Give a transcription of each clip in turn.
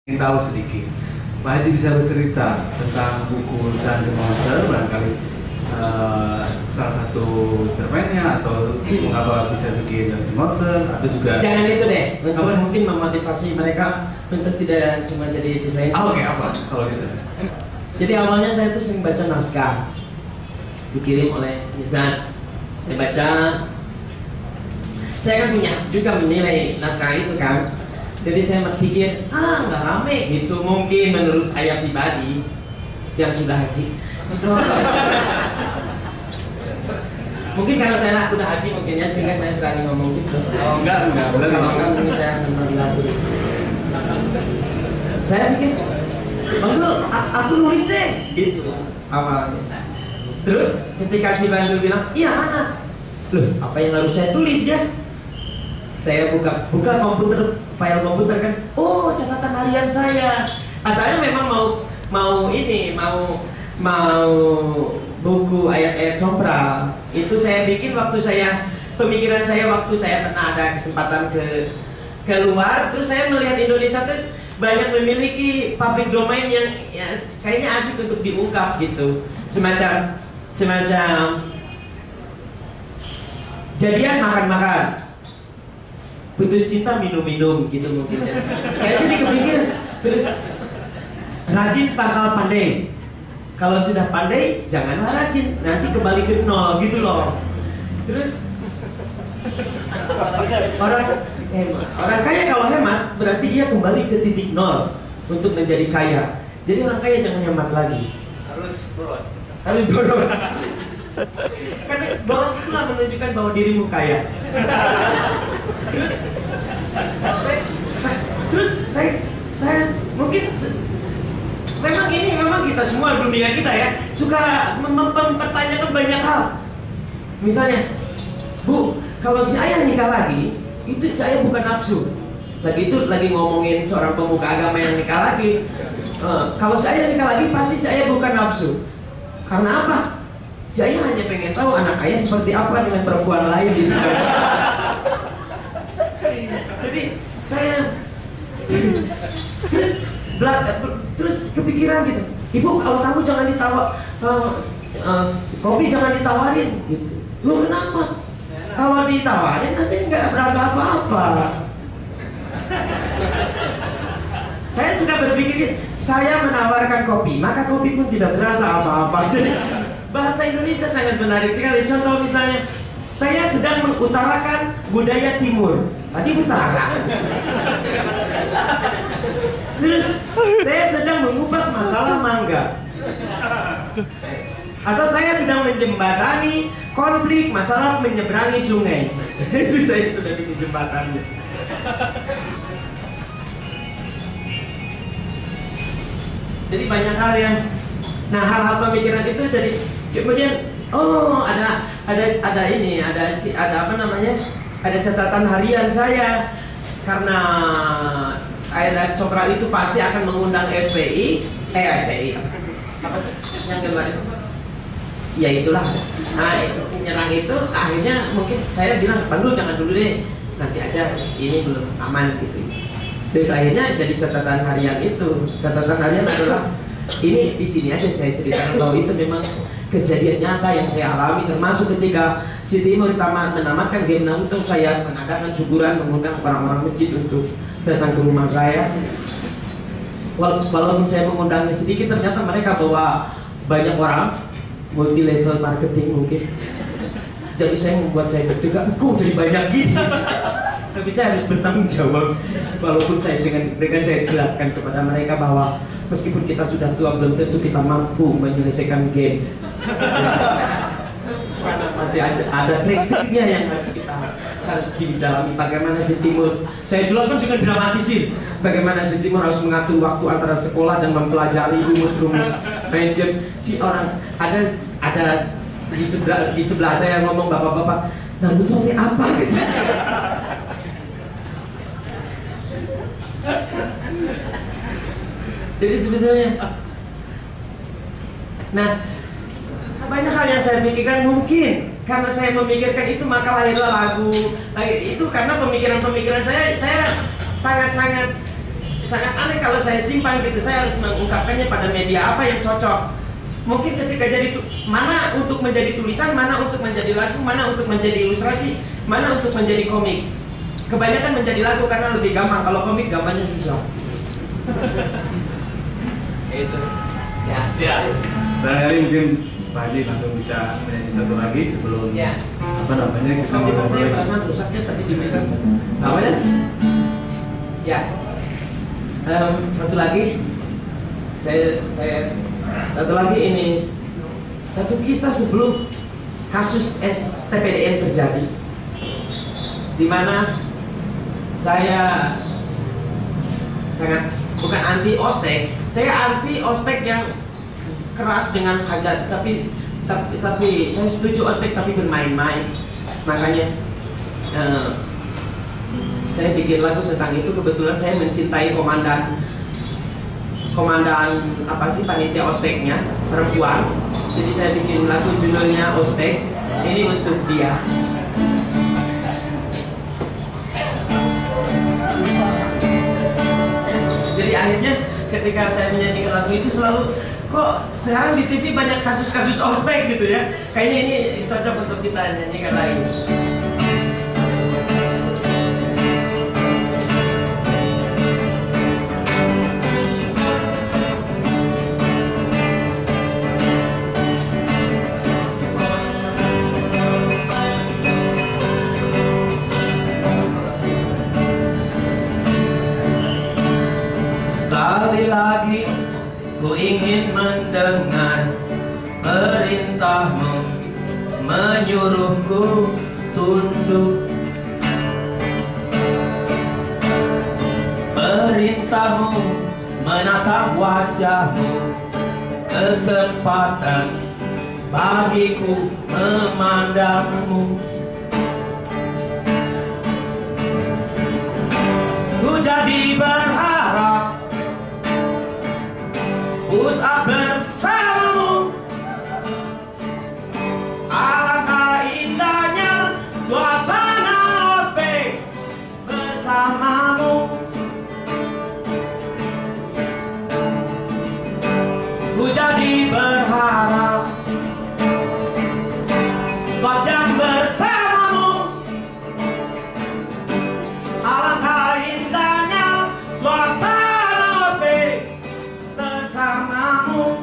ingin tahu sedikit. Pak Haji bisa bercerita tentang buku Dan The Monster, barangkali salah satu cerpennya atau mengapa bisa bikin Dan The Monster, atau juga jangan itu deh, untuk mungkin memotivasi mereka untuk tidak cuma jadi desain. Oke, apa kalau gitu? Jadi awalnya saya tuh sering baca naskah dikirim oleh Nizam. Saya baca, saya kan punya juga menilai naskah itu kan. Jadi saya berpikir, nggak rame gitu mungkin menurut saya pribadi yang sudah haji. Mungkin karena saya udah haji mungkin ya, sehingga saya berani ngomong gitu. Oh enggak, benar. Kalau enggak mungkin saya akan berlaku. Saya pikir, Bandul, aku nulis deh, gitu awalnya. Terus ketika si Bandul bilang, iya mana? Loh, apa yang harus saya tulis ya? Saya buka komputer, file komputer kan, oh catatan harian saya. Asalnya memang mau buku ayat-ayat sompral. Itu saya bikin waktu saya, pemikiran saya waktu saya pernah ada kesempatan keluar, terus saya melihat Indonesia terus banyak memiliki public domain yang ya, kayaknya asik untuk diungkap gitu, semacam jadian makan-makan, putus cinta minum-minum gitu mungkin. Saya jadi kepikiran, terus rajin pangkal pandai. Kalau sudah pandai, janganlah rajin, nanti kembali ke nol gitu loh. Terus orang kaya kalau hemat berarti dia kembali ke titik nol untuk menjadi kaya. Jadi orang kaya jangan hemat lagi, harus boros. Karena boros itulah menunjukkan bahwa dirimu kaya. Terus saya mungkin memang kita semua dunia kita ya suka mempertanyakan banyak hal. Misalnya, Bu, kalau si ayah nikah lagi, itu saya bukan nafsu. Lagi ngomongin seorang pemuka agama yang nikah lagi. Kalau saya nikah lagi pasti saya bukan nafsu. Karena apa? Saya hanya pengen tahu anak ayah seperti apa dengan perempuan lain di dunia. Jadi saya terus kepikiran gitu. Ibu, kalau kamu jangan kopi jangan ditawarin gitu. Lu kenapa? Kalau ditawarin nanti nggak berasa apa-apa. Saya suka berpikir, saya menawarkan kopi, maka kopi pun tidak berasa apa-apa. Jadi bahasa Indonesia sangat menarik sekali. Contoh misalnya, saya sedang mengutarakan budaya timur. Tadi utara. Terus saya sedang mengupas masalah mangga. Atau saya sedang menjembatani konflik masalah menyeberangi sungai. Itu saya sudah bikin jembatannya. Jadi banyak hal yang, nah hal-hal pemikiran itu jadi kemudian ada ini, ada apa namanya? Ada catatan harian saya karena ayat sompral itu pasti akan mengundang FPI, apa sih yang kemarin? Ya itulah. Nah, nyerang itu akhirnya mungkin saya bilang, Bandul jangan dulu deh, nanti aja, ini belum aman gitu. Terus akhirnya jadi catatan harian itu. Catatan harian adalah ini di sini aja saya ceritakan bahwa itu memang kejadian nyata yang saya alami, termasuk ketika si Timur menamatkan game Naruto, saya mengadakan syukuran, mengundang orang-orang masjid untuk datang ke rumah saya. Walaupun saya mengundangnya sedikit, ternyata mereka bawa banyak orang, multi level marketing mungkin. Jadi saya membuat saya juga, kok jadi banyak gini. Tapi saya harus bertanggung jawab. Walaupun saya dengan saya jelaskan kepada mereka bahwa meskipun kita sudah tua, belum tentu kita mampu menyelesaikan game. Karena masih ada trik-triknya yang harus didalami. Bagaimana si Timur, saya jelaskan dengan dramatisir, bagaimana si Timur harus mengatur waktu antara sekolah dan mempelajari rumus-rumus main game. Si orang ada di sebelah saya ngomong, bapak-bapak, nah betul ini apa gitu. Jadi sebetulnya, nah banyak hal yang saya pikirkan, mungkin karena saya memikirkan itu maka lahirlah lagu itu, karena pemikiran-pemikiran saya sangat-sangat sangat aneh kalau saya simpan gitu. Saya harus mengungkapkannya pada media apa yang cocok. Mungkin ketika jadi mana untuk menjadi tulisan, mana untuk menjadi lagu, mana untuk menjadi ilustrasi, mana untuk menjadi komik. Kebanyakan menjadi lagu karena lebih gampang. Kalau komik gambarnya susah. Itu. Ya. Ya. Barangkali mungkin Pak Haji langsung bisa menyanyi satu lagi sebelum apa namanya kita Komputer saya ngobrol. perasaan rusaknya tadi di meja. Namanya? Ya. Satu lagi. Saya satu lagi ini satu kisah sebelum kasus STPDN terjadi, di mana saya sangat bukan anti ospek, saya anti ospek yang keras dengan hajat, tapi saya setuju ospek tapi bermain-main. Makanya saya bikin lagu tentang itu. Kebetulan saya mencintai komandan apa sih panitia ospeknya, perempuan. Jadi saya bikin lagu judulnya Ospek. Ini untuk dia. Jadi akhirnya ketika saya menyanyikan lagu itu selalu, kok sekarang di TV banyak kasus-kasus ospek gitu ya. Kayaknya ini cocok untuk kita nyanyikan lagi. Sekali lagi ku ingin mendengar perintahmu, menyuruhku tunduk. Perintahmu menatap wajahmu, kesempatan bagiku memandangmu. Ku jadi berharap usah bersamamu. Alangkah indahnya suasana ospek bersamamu. Ku jadi berharap sepanjang bersamamu. Alangkah indahnya suasana ospek bersamamu.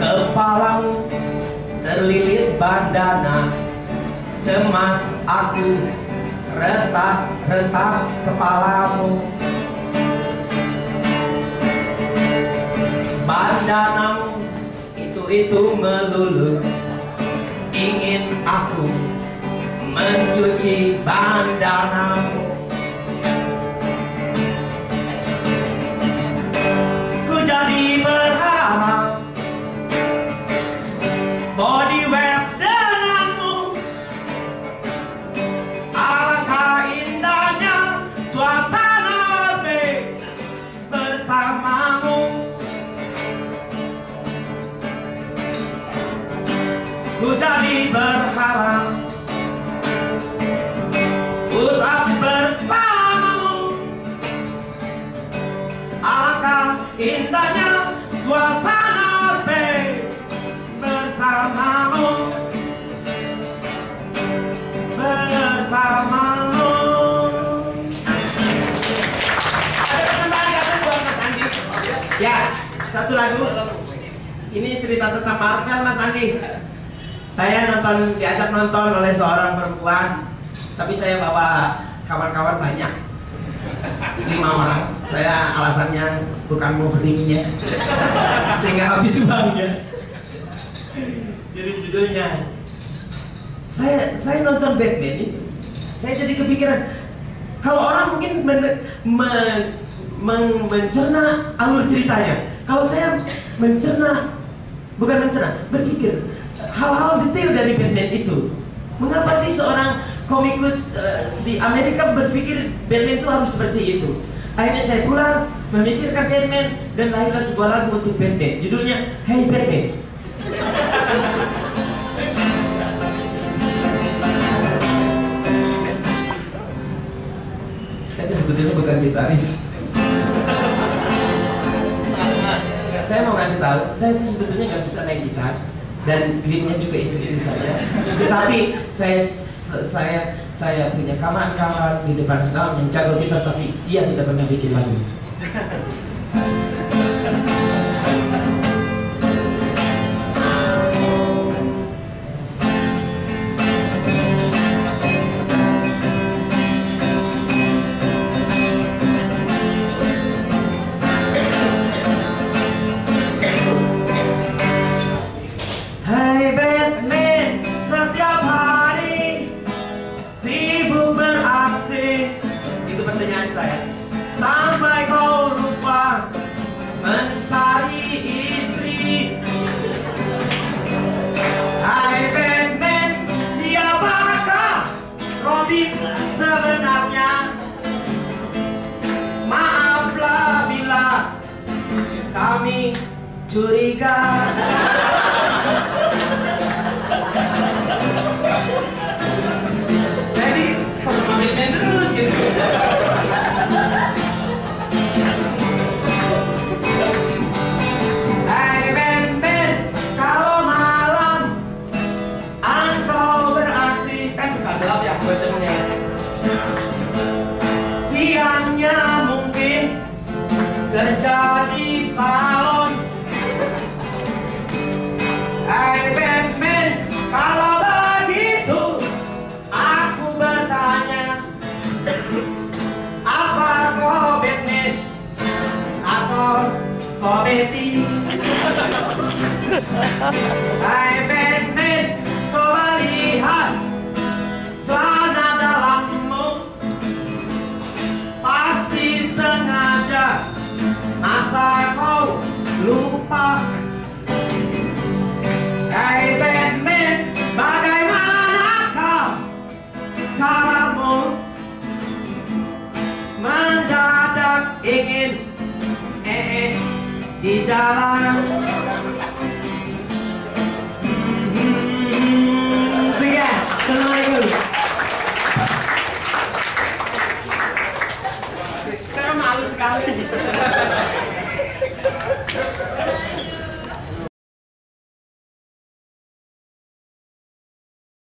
Kepalamu terlilit bandana, cemas aku retak-retak kepalamu. Bandanamu itu melulu ingin aku mencuci bandanamu. Ku jadi berharap body wave denganmu. Alangkah indahnya suasana ospek bersamamu. Ku jadi berharap usah bersamamu. Alangkah indahnya suasana ospek bersamamu. Bersamamu. Ada persembahan kata buat Mas Andi. Ya, satu lagu. Ini cerita tentang Marvel, Mas Andi. Saya diajak nonton oleh seorang perempuan, tapi saya bawa kawan-kawan banyak, 5 orang. Saya alasannya bukan muhrimnya, sehingga habis uangnya. Jadi judulnya, saya nonton Batman itu, saya jadi kepikiran, kalau orang mungkin mencerna alur ceritanya, kalau saya berpikir hal-hal detail dari Batman itu. Mengapa sih seorang komikus di Amerika berpikir Batman itu harus seperti itu? Akhirnya saya pulang, memikirkan Batman, dan lahirlah sebuah lagu untuk Batman. Judulnya Hey Batman. Saya itu sebetulnya bukan gitaris. Saya mau ngasih tahu, saya itu sebetulnya nggak bisa main gitar, dan gripnya juga itu saja. Tetapi saya punya kawan-kawan di depan sedang yang jago gitar, tapi dia tidak pernah bikin lagu. Hai Batman, setiap hari sibuk beraksi. Itu pertanyaan saya. Sampai kau lupa mencari istri. Hai Batman, siapakah Robin sebenarnya? Maaflah bila kami curiga. Jadi kok semangatnya terus gitu. Hai Batman, kalau malam engkau beraksi, kan suka gelap ya buat temennya. Siangnya mungkin kerja di salon. Hai Batman, kalau begitu aku bertanya, apa kau Batman atau kau Betty? Hai Batman, coba lihat celana dalammu, pasti sengaja. Masa kau lupa? Hai Batman, bagaimanakah caramu mendadak ingin di jalan? Sekian, Assalamualaikum. Saya malu sekali.